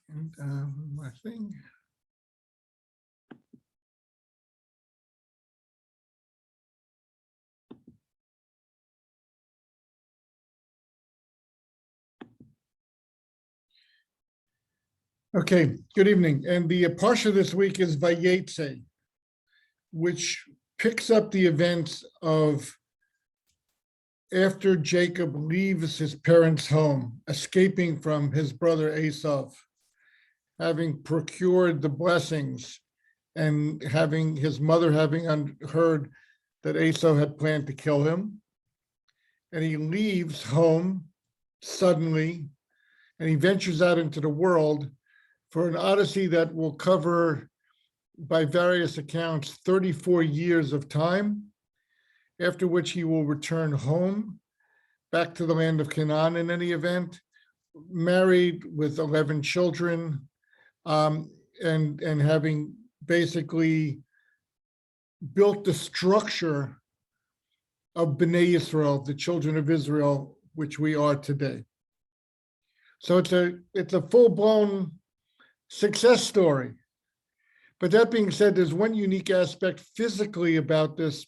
And my thing. Okay, good evening. And the parsha this week is VaYetze, which picks up the events of after Jacob leaves his parents' home, escaping from his brother Esau, having procured the blessings and having his mother having heard that Esau had planned to kill him. And he leaves home suddenly, and he ventures out into the world for an odyssey that will cover, by various accounts, 34 years of time, after which he will return home, back to the land of Canaan in any event, married with 11 children, and having basically built the structure of Bnei Israel, the children of Israel, which we are today. So it's a full-blown success story. But that being said, there's one unique aspect physically about this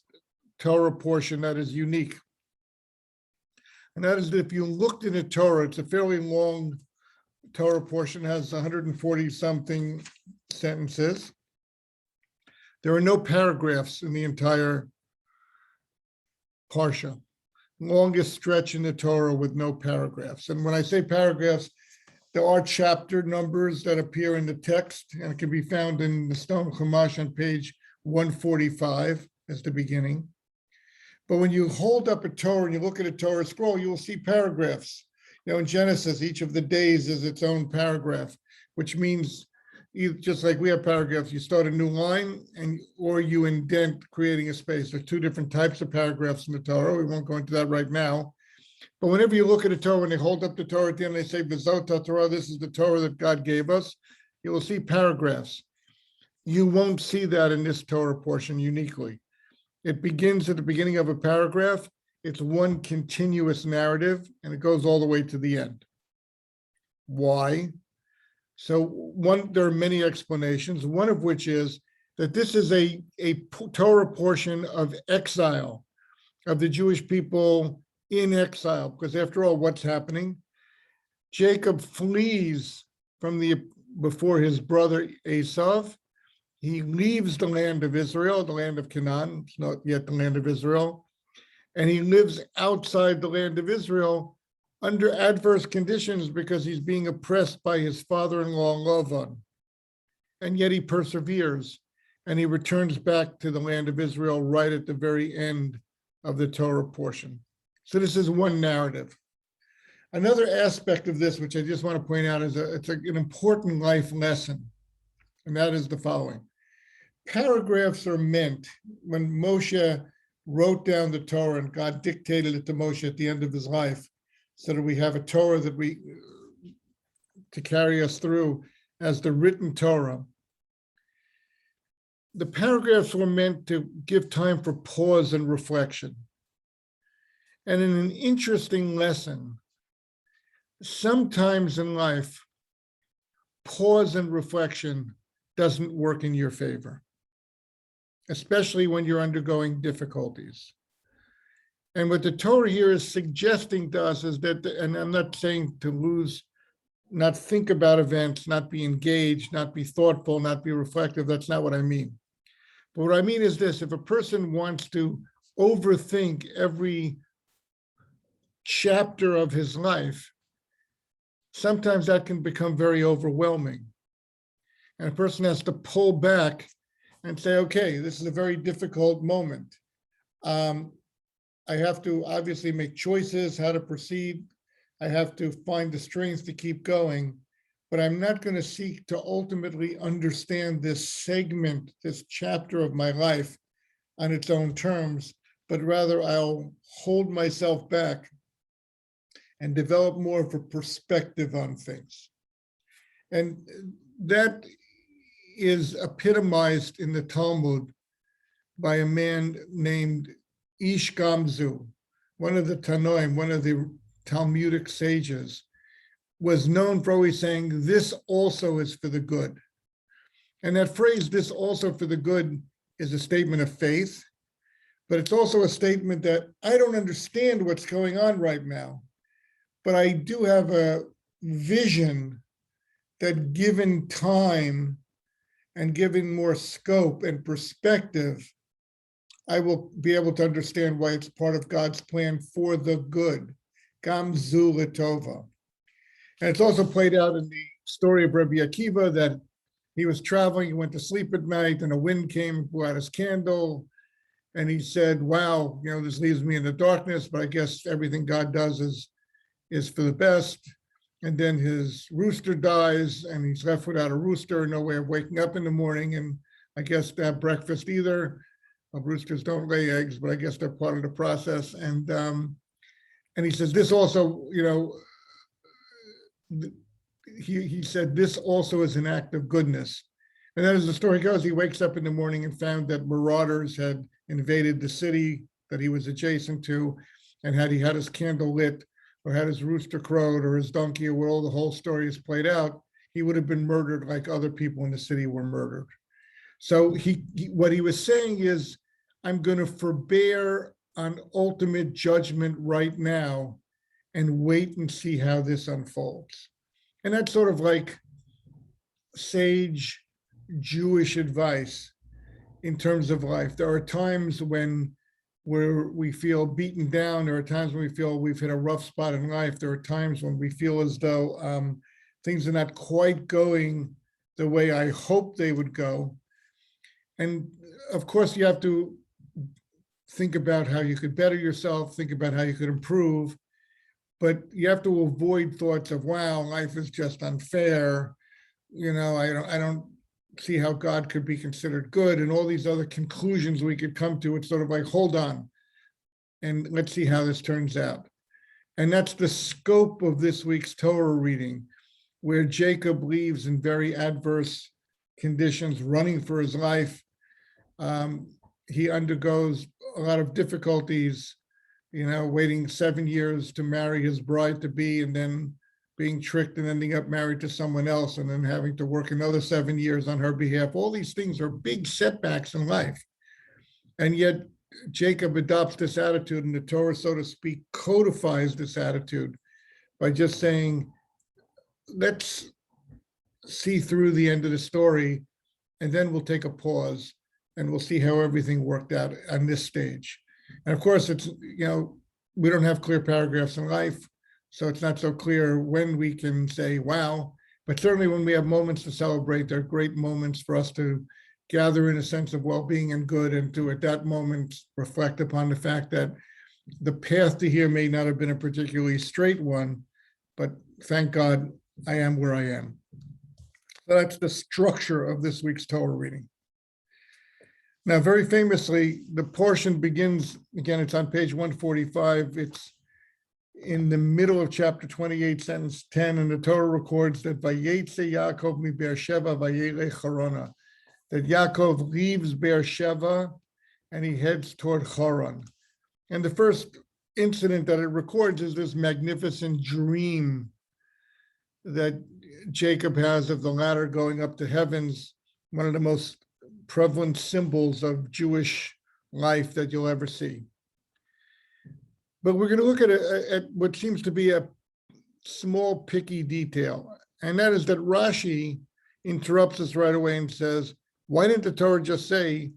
Torah portion that is unique. And that is that if you looked in the Torah, it's a fairly long Torah portion, has 140 something sentences. There are no paragraphs in the entire parsha. Longest stretch in the Torah with no paragraphs. And when I say paragraphs, there are chapter numbers that appear in the text, and it can be found in the Stone Chumash on page 145 as the beginning. But when you hold up a Torah and you look at a Torah scroll, you will see paragraphs. You know, in Genesis, each of the days is its own paragraph, which means just like we have paragraphs, you start a new line or you indent, creating a space. There are two different types of paragraphs in the Torah. We won't go into that right now. But whenever you look at a Torah, when they hold up the Torah at the end, they say, V'zot Torah, this is the Torah that God gave us. You will see paragraphs. You won't see that in this Torah portion uniquely. It begins at the beginning of a paragraph. It's one continuous narrative, and it goes all the way to the end. Why? So there are many explanations, one of which is that this is a Torah portion of exile, of the Jewish people in exile, because after all, what's happening? Jacob flees before his brother Esau. He leaves the land of Israel, the land of Canaan. It's not yet the land of Israel. And he lives outside the land of Israel under adverse conditions because he's being oppressed by his father-in-law, Lavan. And yet he perseveres, and he returns back to the land of Israel right at the very end of the Torah portion. So this is one narrative. Another aspect of this, which I just want to point out, is an important life lesson, and that is the following. Paragraphs are meant, when Moshe wrote down the Torah and God dictated it to Moshe at the end of his life, so that we have a Torah to carry us through as the written Torah. The paragraphs were meant to give time for pause and reflection. And in an interesting lesson, sometimes in life, pause and reflection doesn't work in your favor, especially when you're undergoing difficulties. And what the Torah here is suggesting to us is that, and I'm not saying to not think about events, not be engaged, not be thoughtful, not be reflective. That's not what I mean. But what I mean is this: if a person wants to overthink every chapter of his life, sometimes that can become very overwhelming. And a person has to pull back and say, okay, this is a very difficult moment. I have to obviously make choices, how to proceed. I have to find the strength to keep going, but I'm not going to seek to ultimately understand this segment, this chapter of my life on its own terms, but rather I'll hold myself back and develop more of a perspective on things. And that is epitomized in the Talmud by a man named Ish Gamzu, one of the Tanoim, one of the Talmudic sages. was known for always saying, this also is for the good. And that phrase, this also for the good, is a statement of faith, but it's also a statement that I don't understand what's going on right now, but I do have a vision that given time and given more scope and perspective, I will be able to understand why it's part of God's plan for the good. Gam zu l'tova. And it's also played out in the story of Rabbi Akiva that he was traveling, he went to sleep at night, and a wind came, blew out his candle, and he said, wow, this leaves me in the darkness, but I guess everything God does is for the best. And then his rooster dies, and he's left without a rooster, no way of waking up in the morning, and I guess to have breakfast either. Roosters don't lay eggs, but I guess they're part of the process. And he says, this also, he said, this also is an act of goodness. And then as the story goes, he wakes up in the morning and found that marauders had invaded the city that he was adjacent to. And had he had his candle lit or had his rooster crowed or his donkey, or where all the whole story is played out, he would have been murdered like other people in the city were murdered. So what he was saying is, I'm going to forbear on ultimate judgment right now and wait and see how this unfolds. And that's sort of like sage Jewish advice in terms of life. There are times where we feel beaten down. There are times when we feel we've hit a rough spot in life. There are times when we feel as though things are not quite going the way I hope they would go. And of course, you have to think about how you could better yourself, think about how you could improve, but you have to avoid thoughts of, wow, life is just unfair. I don't see how God could be considered good, and all these other conclusions we could come to. It's sort of like, hold on, and let's see how this turns out. And that's the scope of this week's Torah reading, where Jacob leaves in very adverse conditions, running for his life. He undergoes a lot of difficulties, waiting 7 years to marry his bride-to-be, and then being tricked and ending up married to someone else, and then having to work another 7 years on her behalf. All these things are big setbacks in life. And yet Jacob adopts this attitude, and the Torah, so to speak, codifies this attitude by just saying, let's see through the end of the story, and then we'll take a pause and we'll see how everything worked out on this stage. And of course, it's, we don't have clear paragraphs in life, so it's not so clear when we can say, wow, but certainly when we have moments to celebrate, they're great moments for us to gather in a sense of well-being and good, and to, at that moment, reflect upon the fact that the path to here may not have been a particularly straight one, but thank God I am where I am. So that's the structure of this week's Torah reading. Now, very famously, the portion begins, again, it's on page 145. It's in the middle of chapter 28, sentence 10, and the Torah records that VaYetze Yaakov mi Beersheva vayelech Harana, that Yaakov leaves Beersheva and he heads toward Haran. And the first incident that it records is this magnificent dream that Jacob has of the ladder going up to heavens, one of the most prevalent symbols of Jewish life that you'll ever see. But we're going to look at what seems to be a small, picky detail, and that is that Rashi interrupts us right away and says, why didn't the Torah just say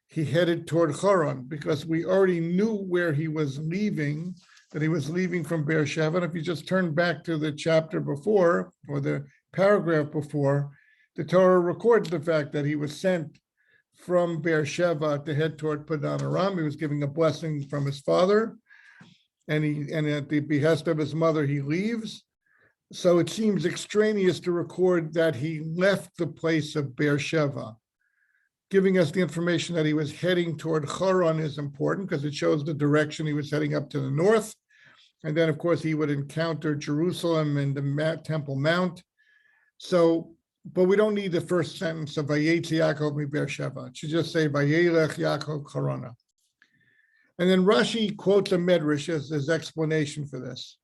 he headed toward Haran? Because we already knew where he was leaving, that he was leaving from Beersheva. And if you just turn back to the chapter before, or the paragraph before, the Torah records the fact that he was sent from Beersheba to head toward Padan Aram. He was giving a blessing from his father, and at the behest of his mother, he leaves. So it seems extraneous to record that he left the place of Beersheba. Giving us the information that he was heading toward Haran is important because it shows the direction he was heading up to the north. And then, of course, he would encounter Jerusalem and the Temple Mount. So, but we don't need the first sentence of VaYetze Yaakov mi Beersheva. It should just say Vayelech Yaakov Harana. And then Rashi quotes a medrash as his explanation for this.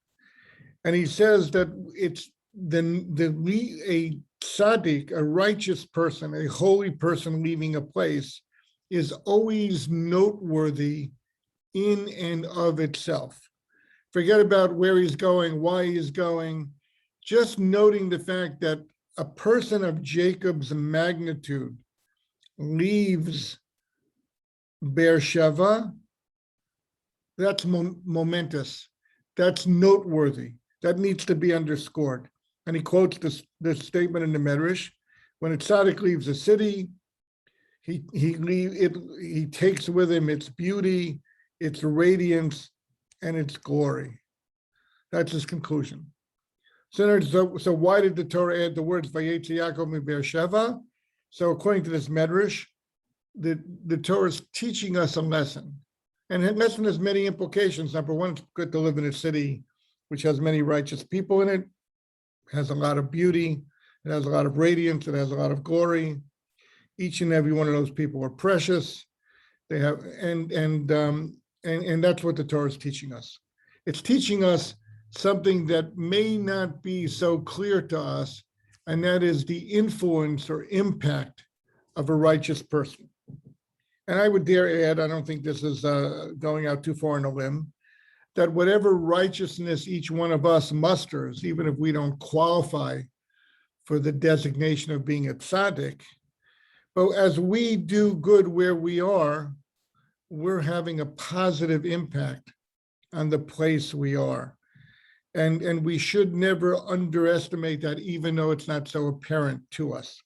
And he says that it's then a tzaddik, a righteous person, a holy person leaving a place is always noteworthy in and of itself. Forget about where he's going, why he's going, just noting the fact that a person of Jacob's magnitude leaves Beersheba, that's momentous. That's noteworthy. That needs to be underscored. And he quotes this statement in the Medrash: when a tzaddik leaves a city, he takes with him its beauty, its radiance, and its glory. That's his conclusion. So why did the Torah add the words VaYetze Yaakov mi Beersheba? So according to this Medrash, the Torah is teaching us a lesson. And the lesson has many implications. Number one, it's good to live in a city which has many righteous people in it, has a lot of beauty, it has a lot of radiance, it has a lot of glory. Each and every one of those people are precious. They have, and that's what the Torah is teaching us. It's teaching us something that may not be so clear to us, and that is the influence or impact of a righteous person. And I would dare add, I don't think this is going out too far on a limb, that whatever righteousness each one of us musters, even if we don't qualify for the designation of being a tzaddik, but as we do good where we are, we're having a positive impact on the place we are. And we should never underestimate that, even though it's not so apparent to us.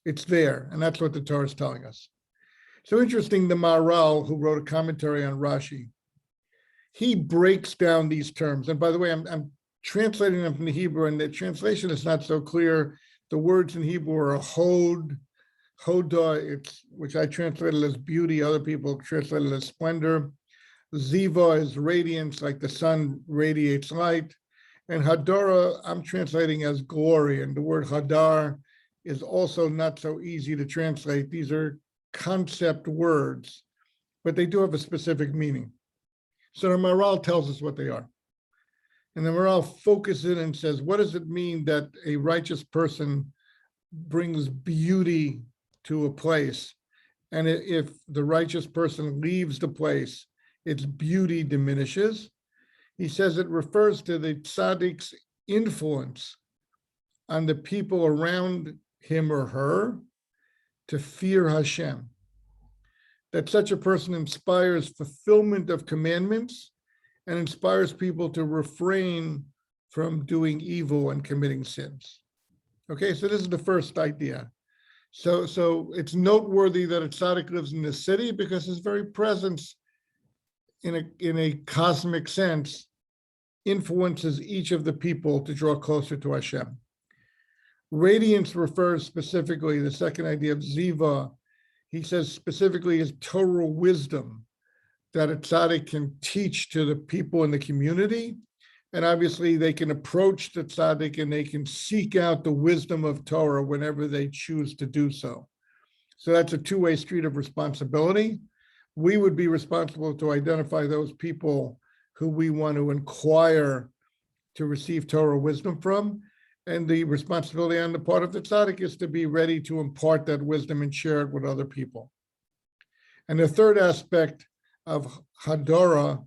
It's there, and that's what the Torah is telling us. So interesting, the Maharal, who wrote a commentary on Rashi, he breaks down these terms. And by the way, I'm translating them from the Hebrew, and the translation is not so clear. The words in Hebrew are hoda, which I translated as beauty. Other people translated as splendor. Ziva is radiance, like the sun radiates light. And Hadara, I'm translating as glory. And the word Hadar is also not so easy to translate. These are concept words, but they do have a specific meaning. So the Maharal tells us what they are. And the Maharal focuses and says, what does it mean that a righteous person brings beauty to a place? And if the righteous person leaves the place, its beauty diminishes. He says it refers to the tzaddik's influence on the people around him or her to fear Hashem. That such a person inspires fulfillment of commandments and inspires people to refrain from doing evil and committing sins. Okay, so this is the first idea. So it's noteworthy that a tzaddik lives in the city because his very presence in a cosmic sense influences each of the people to draw closer to Hashem. Radiance refers specifically, the second idea of Ziva, he says specifically is Torah wisdom that a tzaddik can teach to the people in the community. And obviously they can approach the tzaddik and they can seek out the wisdom of Torah whenever they choose to do so. So that's a two-way street of responsibility. We would be responsible to identify those people who we want to inquire to receive Torah wisdom from. And the responsibility on the part of the tzaddik is to be ready to impart that wisdom and share it with other people. And the third aspect of Hadara,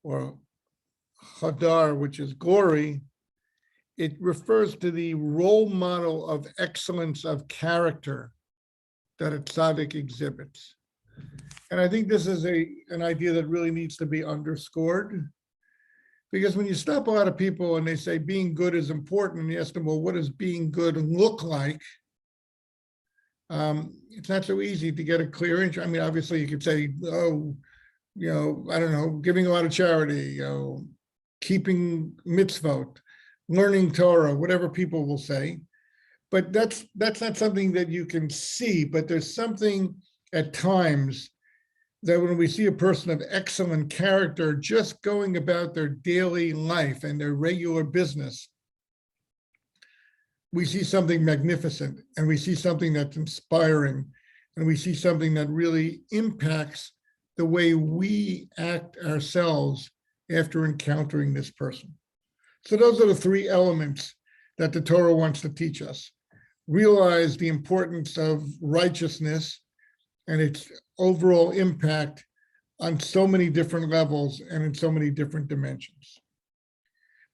or Hadar, which is glory, it refers to the role model of excellence of character that a tzaddik exhibits. And I think this is an idea that really needs to be underscored, because when you stop a lot of people and they say being good is important, and you ask them, well, what does being good look like? It's not so easy to get a clear answer. I mean, obviously you could say, oh, I don't know, giving a lot of charity, keeping mitzvot, learning Torah, whatever people will say. But that's not something that you can see, but there's something at times that when we see a person of excellent character just going about their daily life and their regular business, we see something magnificent, and we see something that's inspiring, and we see something that really impacts the way we act ourselves after encountering this person. So those are the three elements that the Torah wants to teach us. Realize the importance of righteousness and its overall impact on so many different levels and in so many different dimensions.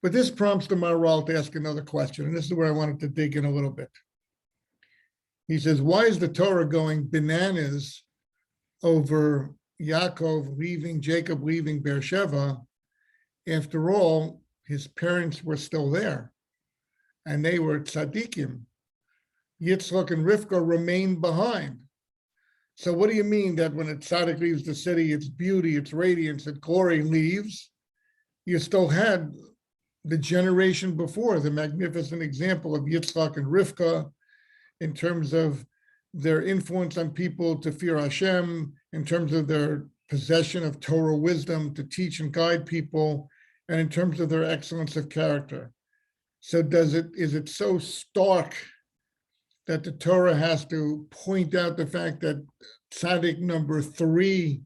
But this prompts the Maharal to ask another question, and this is where I wanted to dig in a little bit. He says, why is the Torah going bananas over Jacob leaving Beersheba? After all, his parents were still there, and they were tzaddikim. Yitzchak and Rivka remained behind. So what do you mean that when a tzaddik leaves the city, its beauty, its radiance, its glory leaves? You still had the generation before, the magnificent example of Yitzchak and Rivka in terms of their influence on people to fear Hashem, in terms of their possession of Torah wisdom to teach and guide people, and in terms of their excellence of character. So is it so stark that the Torah has to point out the fact that tzaddik number 3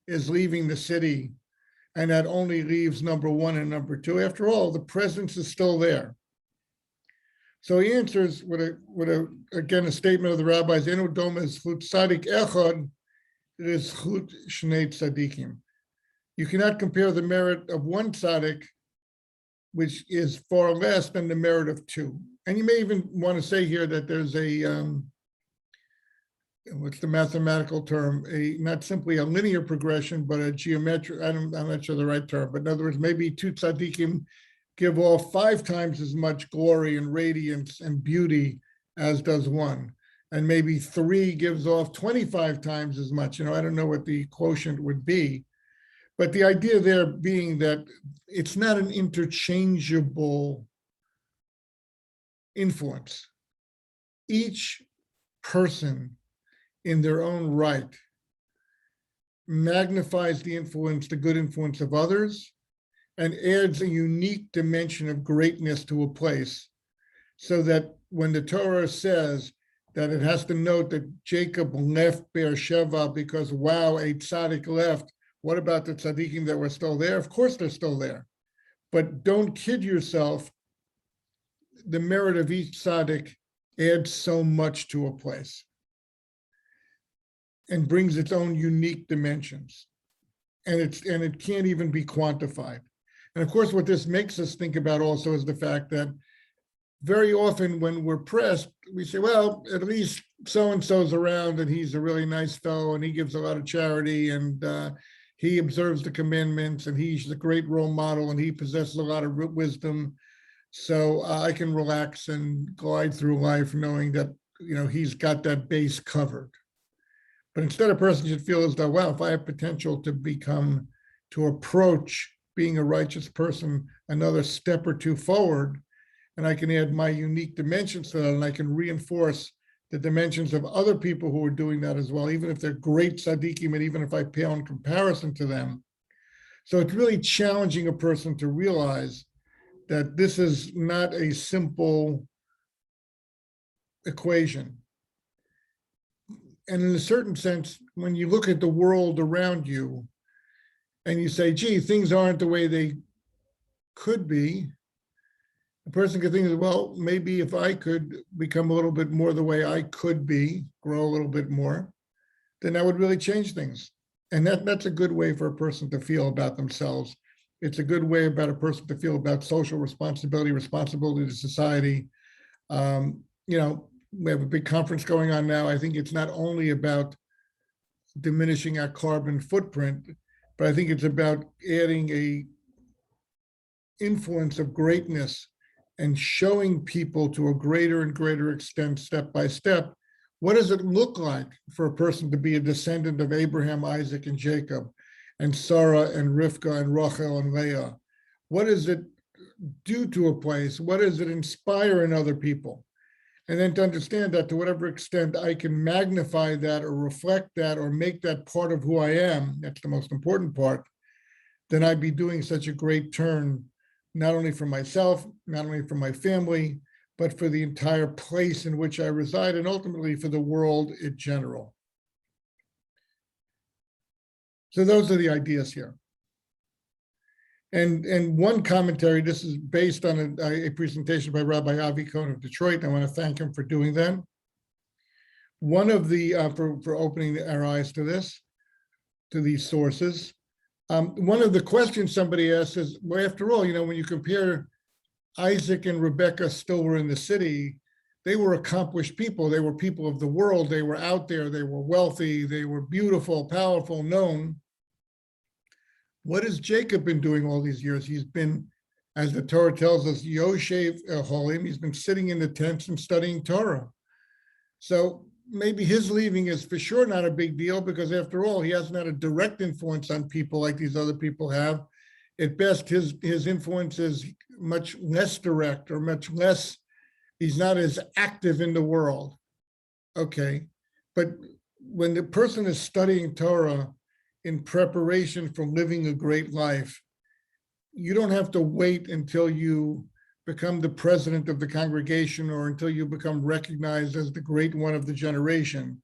is leaving the city, and that only leaves number 1 and number 2? After all, the presence is still there. So he answers with a statement of the rabbis, Eno doma is chut tzaddik echad, it is chut shnei tzaddikim. You cannot compare the merit of one tzaddik, which is far less than the merit of 2. And you may even want to say here that there's a, what's the mathematical term? Not simply a linear progression, but a geometric, I'm not sure the right term, but in other words, maybe 2 tzaddikim give off 5 times as much glory and radiance and beauty as does 1. And maybe 3 gives off 25 times as much. I don't know what the quotient would be. But the idea there being that it's not an interchangeable influence. Each person in their own right magnifies the influence, the good influence of others, and adds a unique dimension of greatness to a place, so that when the Torah says that it has to note that Jacob left Beersheba because, wow, a tzaddik left, what about the tzaddikim that were still there? Of course they're still there. But don't kid yourself, the merit of each tzaddik adds so much to a place and brings its own unique dimensions. And it can't even be quantified. And of course, what this makes us think about also is the fact that very often when we're pressed, we say, well, at least so-and-so's around and he's a really nice fellow and he gives a lot of charity and he observes the commandments and he's a great role model and he possesses a lot of wisdom. So I can relax and glide through life knowing that, he's got that base covered. But instead, a person should feel as though, well, if I have potential to approach being a righteous person another step or 2 forward, and I can add my unique dimensions to that, and I can reinforce the dimensions of other people who are doing that as well, even if they're great tzaddikim, and even if I pale in comparison to them. So it's really challenging a person to realize that this is not a simple equation. And in a certain sense, when you look at the world around you and you say, gee, things aren't the way they could be, a person could think, well, maybe if I could become a little bit more the way I could be, grow a little bit more, then that would really change things. And that's a good way for a person to feel about themselves. It's a good way about a person to feel about social responsibility to society. We have a big conference going on now. I think it's not only about diminishing our carbon footprint, but I think it's about adding a influence of greatness and showing people to a greater and greater extent, step by step, what does it look like for a person to be a descendant of Abraham, Isaac, and Jacob, and Sarah, and Rivka, and Rachel, and Leah? What does it do to a place? What does it inspire in other people? And then to understand that to whatever extent I can magnify that or reflect that or make that part of who I am, that's the most important part, then I'd be doing such a great turn, not only for myself, not only for my family, but for the entire place in which I reside and ultimately for the world in general. So those are the ideas here. And one commentary, this is based on a presentation by Rabbi Avi Cohen of Detroit. And I want to thank him for doing that. One of the, for opening our eyes to this, to these sources. One of the questions somebody asked is, well, after all, when you compare Isaac and Rebecca still were in the city, they were accomplished people. They were people of the world. They were out there. They were wealthy. They were beautiful, powerful, known. What has Jacob been doing all these years? He's been, as the Torah tells us, Yoshev Holim. He's been sitting in the tents and studying Torah. So maybe his leaving is for sure not a big deal, because after all, he hasn't had a direct influence on people like these other people have. At best, his influence is much less direct, or much less, he's not as active in the world. Okay, but when the person is studying Torah in preparation for living a great life, you don't have to wait until you become the president of the congregation or until you become recognized as the great one of the generation.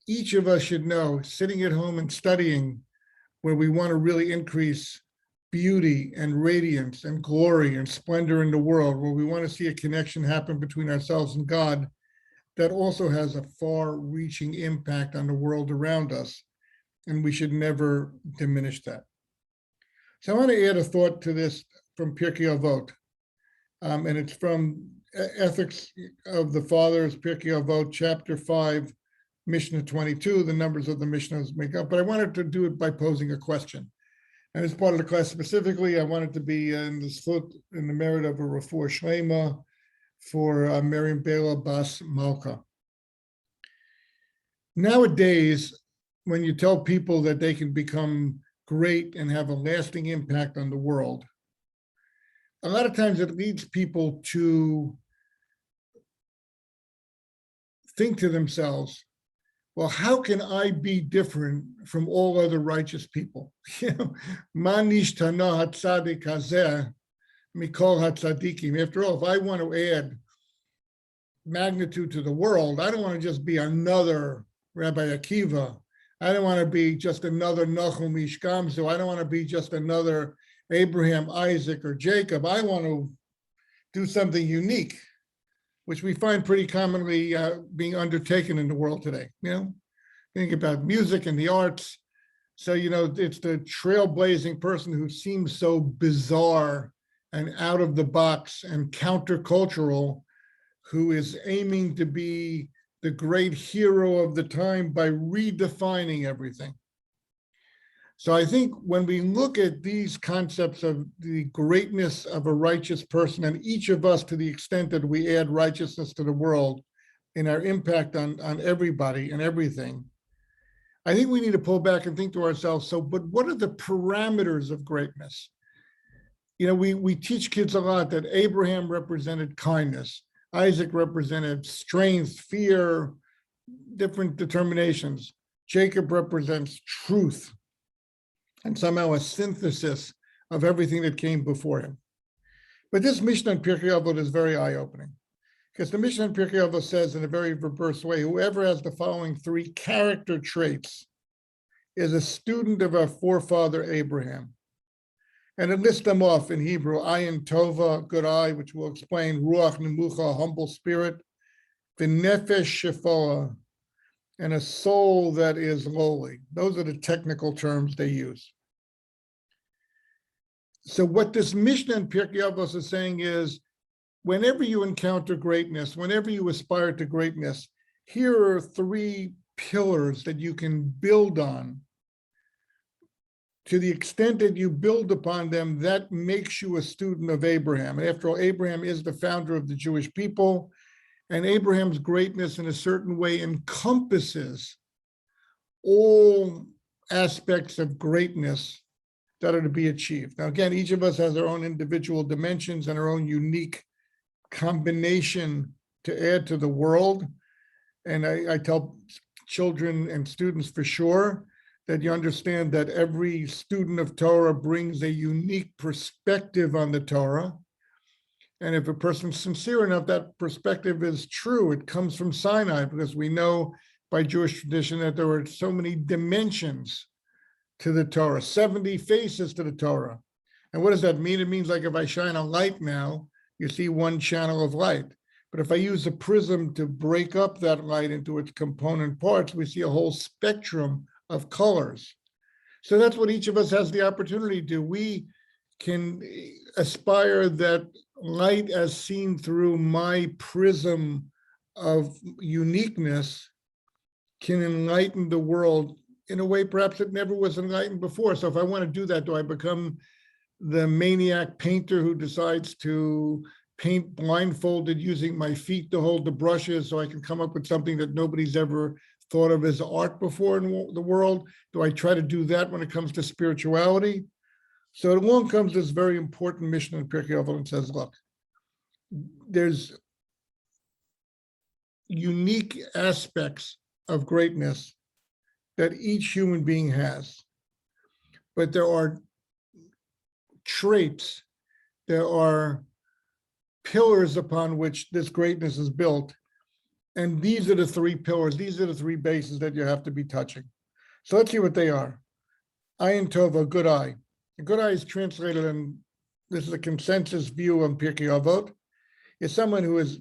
Each of us should know, sitting at home and studying, where we want to really increase beauty and radiance and glory and splendor in the world, where we want to see a connection happen between ourselves and God, that also has a far-reaching impact on the world around us. And we should never diminish that. So I want to add a thought to this from Pirkei Avot. And it's from Ethics of the Fathers, Pirkei Avot, chapter 5, Mishnah 22. The numbers of the Mishnahs make up, but I wanted to do it by posing a question. And as part of the class specifically, I wanted to be in the merit of a refuah shlema for Miriam Bela Bas Malka. Nowadays, when you tell people that they can become great and have a lasting impact on the world, a lot of times it leads people to think to themselves, well, how can I be different from all other righteous people? Manish tana hatzadik hazeh mikol hatzadikim. After all, if I want to add magnitude to the world, I don't want to just be another Rabbi Akiva. I don't want to be just another Nachum Ish Gamzu. I don't want to be just another Abraham, Isaac, or Jacob. I want to do something unique, which we find pretty commonly being undertaken in the world today. Think about music and the arts. So, it's the trailblazing person who seems so bizarre and out of the box and countercultural, who is aiming to be the great hero of the time by redefining everything. So I think when we look at these concepts of the greatness of a righteous person, and each of us, to the extent that we add righteousness to the world in our impact on everybody and everything, I think we need to pull back and think to ourselves, but what are the parameters of greatness? We teach kids a lot that Abraham represented kindness, Isaac represented strength, fear, different determinations. Jacob represents truth, and somehow a synthesis of everything that came before him. But this Mishnah in Pirkei Avot is very eye-opening, because the Mishnah in Pirkei Avot says in a very verbose way, whoever has the following 3 character traits is a student of our forefather Abraham. And it lists them off in Hebrew: ayin tova, good eye, which we'll explain; ruach nemucha, humble spirit; v'nefesh shefoa, and a soul that is lowly. Those are the technical terms they use. So what this Mishnah in Pirkei Avos is saying is, whenever you encounter greatness, whenever you aspire to greatness, here are 3 pillars that you can build on. To the extent that you build upon them, that makes you a student of Abraham. After all, Abraham is the founder of the Jewish people, and Abraham's greatness in a certain way encompasses all aspects of greatness that are to be achieved. Now, again, each of us has our own individual dimensions and our own unique combination to add to the world. And I tell children and students for sure that you understand that every student of Torah brings a unique perspective on the Torah. And if a person's sincere enough, that perspective is true. It comes from Sinai, because we know by Jewish tradition that there are so many dimensions to the Torah, 70 faces to the Torah. And what does that mean? It means like if I shine a light now, you see one channel of light. But if I use a prism to break up that light into its component parts, we see a whole spectrum of colors. So that's what each of us has the opportunity to do. We can aspire that light as seen through my prism of uniqueness can enlighten the world in a way perhaps it never was enlightened before. So if I want to do that, do I become the maniac painter who decides to paint blindfolded using my feet to hold the brushes so I can come up with something that nobody's ever thought of as art before in the world? Do I try to do that when it comes to spirituality? So along comes this very important mission in Pirkei Avot and says, look, there's unique aspects of greatness that each human being has, but there are traits, there are pillars upon which this greatness is built. And these are the three pillars, these are the three bases that you have to be touching. So let's see what they are. Ayin Tova, good eye. A good eye is translated, and this is a consensus view on Pirkei Avot, is someone who is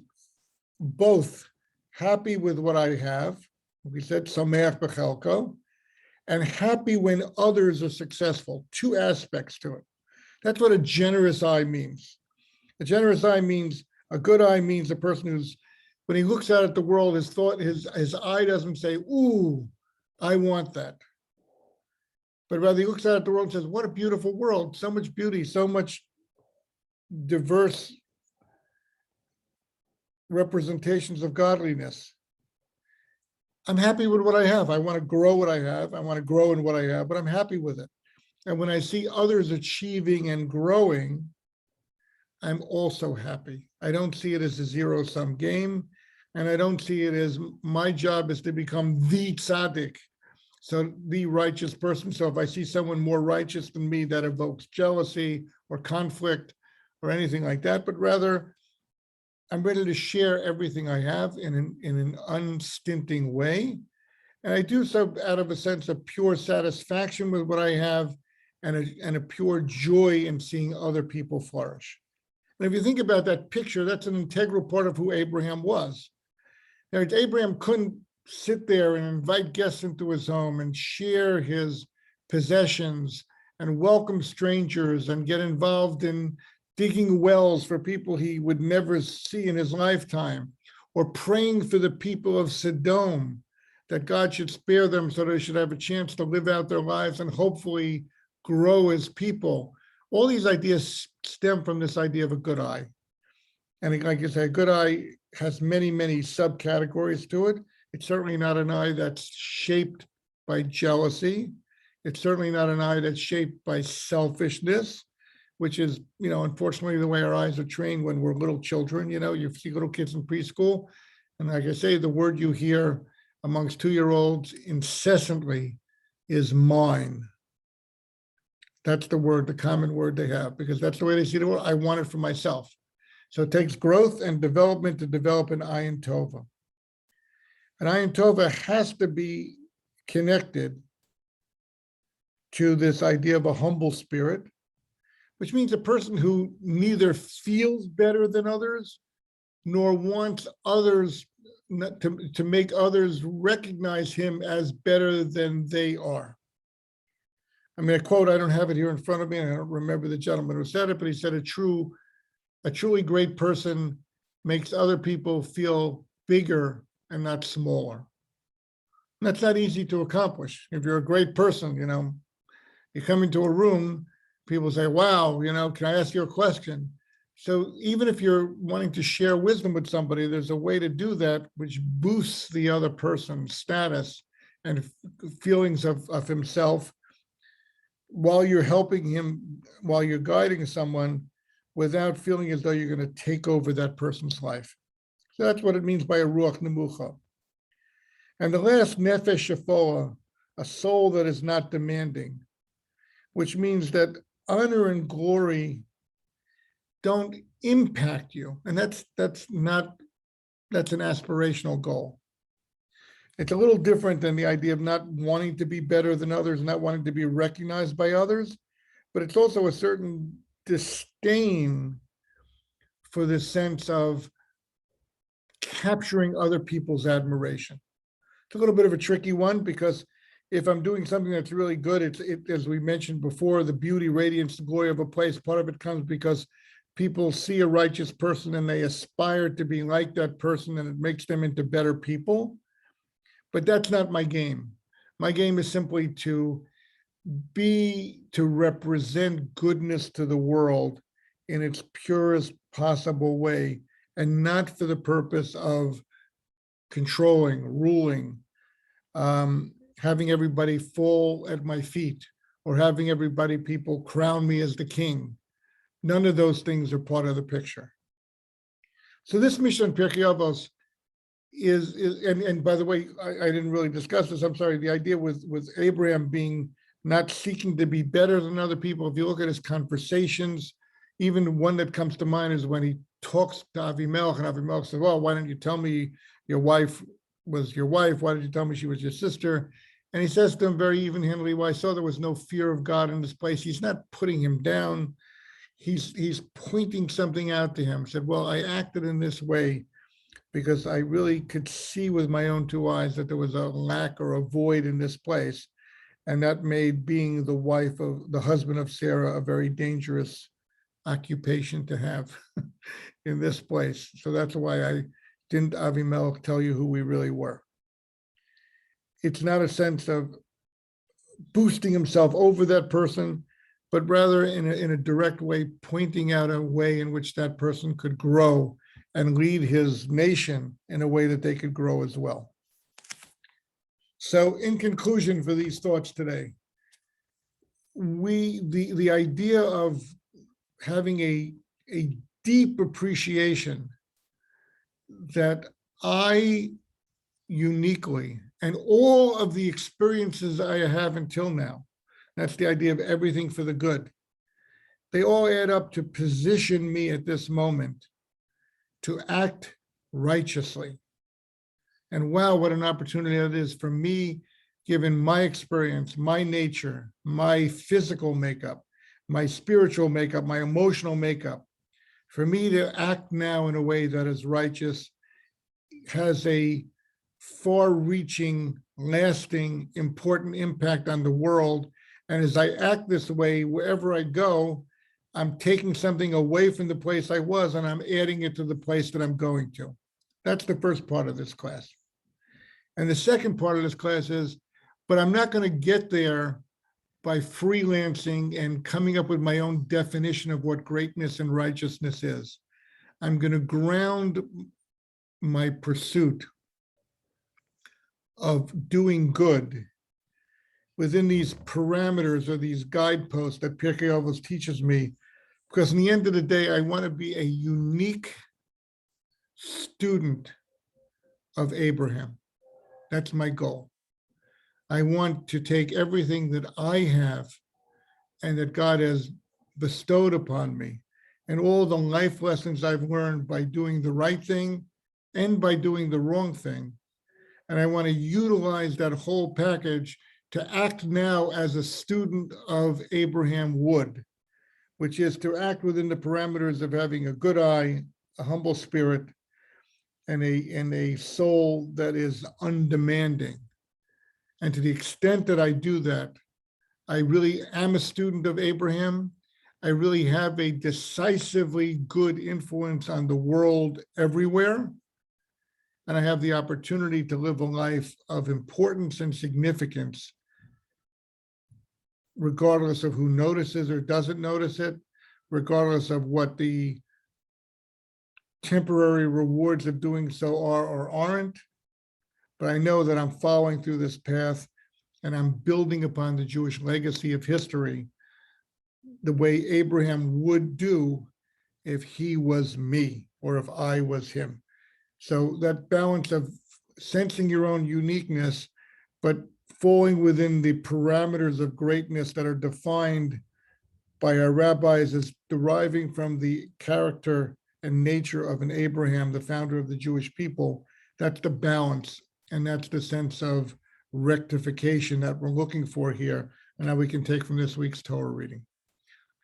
both happy with what I have, we said sameach b'chelko, and happy when others are successful. Two aspects to it. That's what a generous eye means. A generous eye means, a good eye means a person who's, when he looks out at the world, his eye doesn't say, ooh, I want that. But rather he looks out at the world and says, what a beautiful world, so much beauty, so much diverse representations of godliness. I'm happy with what I have. I want to grow what I have. I want to grow in what I have, but I'm happy with it. And when I see others achieving and growing, I'm also happy. I don't see it as a zero-sum game, and I don't see it as my job is to become the tzaddik, so the righteous person. So if I see someone more righteous than me, that evokes jealousy or conflict or anything like that, but rather I'm ready to share everything I have in an unstinting way. And I do so out of a sense of pure satisfaction with what I have and a pure joy in seeing other people flourish. And if you think about that picture, that's an integral part of who Abraham was. Now, Abraham couldn't sit there and invite guests into his home and share his possessions and welcome strangers and get involved in digging wells for people he would never see in his lifetime, or praying for the people of Sodom that God should spare them so they should have a chance to live out their lives and hopefully grow as people. All these ideas stem from this idea of a good eye. And like I say, a good eye has many, many subcategories to it. It's certainly not an eye that's shaped by jealousy. It's certainly not an eye that's shaped by selfishness, which is, unfortunately, the way our eyes are trained when we're little children. You see little kids in preschool, and like I say, the word you hear amongst 2-year-olds incessantly is mine. That's the word, the common word they have, because that's the way they see the world. I want it for myself. So it takes growth and development to develop an Ayin Tova. An Ayin Tova has to be connected to this idea of a humble spirit, which means a person who neither feels better than others, nor wants others to make others recognize him as better than they are. I mean, a quote, I don't have it here in front of me, and I don't remember the gentleman who said it, but he said a truly great person makes other people feel bigger and not smaller. And that's not easy to accomplish. If you're a great person, you come into a room, people say, wow, can I ask you a question? So even if you're wanting to share wisdom with somebody, there's a way to do that which boosts the other person's status and feelings of himself, while you're helping him, while you're guiding someone, without feeling as though you're going to take over that person's life. So that's what it means by a ruach nemucha. And the last, nefesh shafoa, a soul that is not demanding, which means that honor and glory don't impact you. And that's an aspirational goal. It's a little different than the idea of not wanting to be better than others, not wanting to be recognized by others, but it's also a certain disdain for the sense of capturing other people's admiration. It's a little bit of a tricky one because if I'm doing something that's really good, as we mentioned before, the beauty, radiance, the glory of a place, part of it comes because people see a righteous person and they aspire to be like that person, and it makes them into better people. But that's not my game. My game is simply to represent goodness to the world in its purest possible way, and not for the purpose of controlling, ruling, having everybody fall at my feet, or having people crown me as the king. None of those things are part of the picture. So this Mishnah in Pirkei Avos is and by the way, I didn't really discuss this. I'm sorry. The idea with Abraham being not seeking to be better than other people. If you look at his conversations, even one that comes to mind is when he talks to Avimelech, and Avimelech says, "Well, why didn't you tell me your wife was your wife? Why did you tell me she was your sister?" And he says to him very even-handedly, "Well, I saw there was no fear of God in this place." He's not putting him down. He's pointing something out to him. Said, "Well, I acted in this way because I really could see with my own two eyes that there was a lack or a void in this place. And that made being the husband of Sarah a very dangerous occupation to have in this place. So that's why I didn't, Avimelech, tell you who we really were." It's not a sense of boosting himself over that person, but rather in a direct way, pointing out a way in which that person could grow and lead his nation in a way that they could grow as well. So in conclusion for these thoughts today, the idea of having a deep appreciation that I uniquely, and all of the experiences I have until now, that's the idea of everything for the good, they all add up to position me at this moment to act righteously. And wow, what an opportunity it is for me, given my experience, my nature, my physical makeup, my spiritual makeup, my emotional makeup, for me to act now in a way that is righteous, has a far-reaching, lasting, important impact on the world. And as I act this way, wherever I go, I'm taking something away from the place I was and I'm adding it to the place that I'm going to. That's the first part of this class. And the second part of this class is, but I'm not going to get there by freelancing and coming up with my own definition of what greatness and righteousness is. I'm going to ground my pursuit of doing good within these parameters or these guideposts that Pirkei Avos teaches me, because in the end of the day, I want to be a unique student of Abraham. That's my goal. I want to take everything that I have and that God has bestowed upon me, and all the life lessons I've learned by doing the right thing and by doing the wrong thing. And I want to utilize that whole package to act now as a student of Abraham would, which is to act within the parameters of having a good eye, a humble spirit, and a soul that is undemanding. And to the extent that I do that, I really am a student of Abraham. I really have a decisively good influence on the world everywhere. And I have the opportunity to live a life of importance and significance, regardless of who notices or doesn't notice it, regardless of what the temporary rewards of doing so are or aren't. But I know that I'm following through this path and I'm building upon the Jewish legacy of history the way Abraham would do if he was me or if I was him. So that balance of sensing your own uniqueness, but falling within the parameters of greatness that are defined by our rabbis as deriving from the character and nature of an Abraham, the founder of the Jewish people, that's the balance. And that's the sense of rectification that we're looking for here, and that we can take from this week's Torah reading.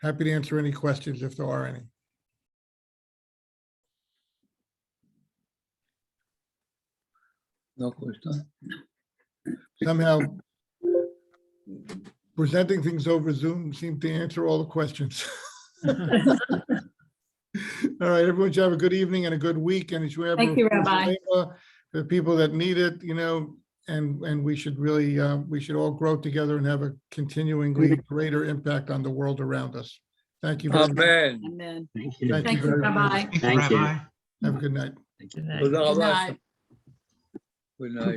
happy to answer any questions if there are any. No question. Somehow presenting things over Zoom seemed to answer all the questions. All right, everyone should have a good evening and a good week, and Thank you, Rabbi. the people that need it, and we should really, we should all grow together and have a continuingly greater impact on the world around us. Thank you very much. Amen. Amen. Thank you. Thank Thank you, very much. Rabbi. Thank you. Have a good night. Good night. תודה Good רבה. night. Good night.